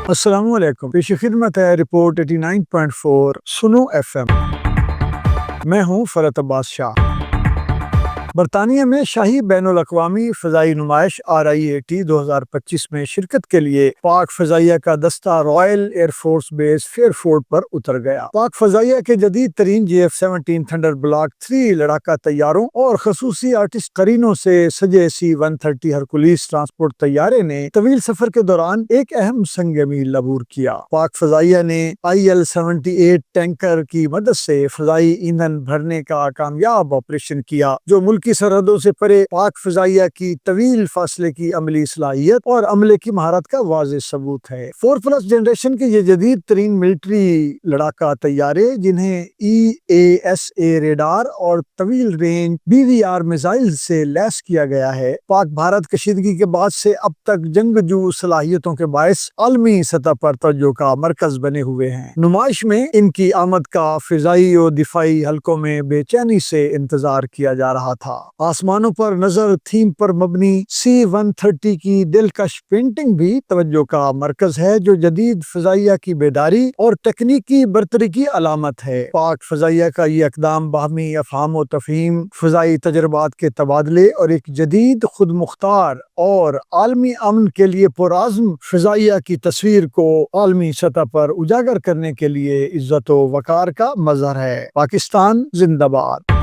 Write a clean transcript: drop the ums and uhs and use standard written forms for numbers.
السلام علیکم، پیش خدمت ہے رپورٹ 89.4 سنو ایف ایم۔ میں ہوں فرت عباس شاہ۔ برطانیہ میں شاہی بین الاقوامی فضائی نمائش RIAT 2025 میں شرکت کے لیے پاک فضائیہ کا دستہ رائل ایئر فورس بیس فیئرفورٹ پر اتر گیا۔ پاک فضائیہ کے جدید ترین JF-17 تھنڈر بلاک 3 لڑاکا طیاروں اور خصوصی آرٹسٹ قرینوں سے سجے C-130 ہرکولیس ٹرانسپورٹ طیارے نے طویل سفر کے دوران ایک اہم سنگ میل عبور کیا۔ پاک فضائیہ نے IL-78 ٹینکر کی مدد سے فضائی ایندھن بھرنے کا کامیاب آپریشن کیا، جو ملکی سرحدوں سے پرے پاک فضائیہ کی طویل فاصلے کی عملی صلاحیت اور عملے کی مہارت کا واضح ثبوت ہے۔ 4+ جنریشن کے یہ جدید ترین ملٹری لڑاکا طیارے، جنہیں EASA ریڈار اور طویل رینج BVR میزائل سے لیس کیا گیا ہے، پاک بھارت کشیدگی کے بعد سے اب تک جنگجو صلاحیتوں کے باعث عالمی سطح پر توجہ کا مرکز بنے ہوئے ہیں۔ نمائش میں ان کی آمد کا فضائی و دفاعی حلقوں میں بے چینی سے انتظار کیا جا رہا تھا۔ آسمانوں پر نظر تھیم پر مبنی C-130 کی دلکش پینٹنگ بھی توجہ کا مرکز ہے، جو جدید فضائیہ کی بیداری اور تکنیکی برتری کی علامت ہے۔ پاک فضائیہ کا یہ اقدام باہمی افہام و تفہیم، فضائی تجربات کے تبادلے اور ایک جدید، خود مختار اور عالمی امن کے لیے پرعزم فضائیہ کی تصویر کو عالمی سطح پر اجاگر کرنے کے لیے عزت و وقار کا مظہر ہے۔ پاکستان زندہ باد۔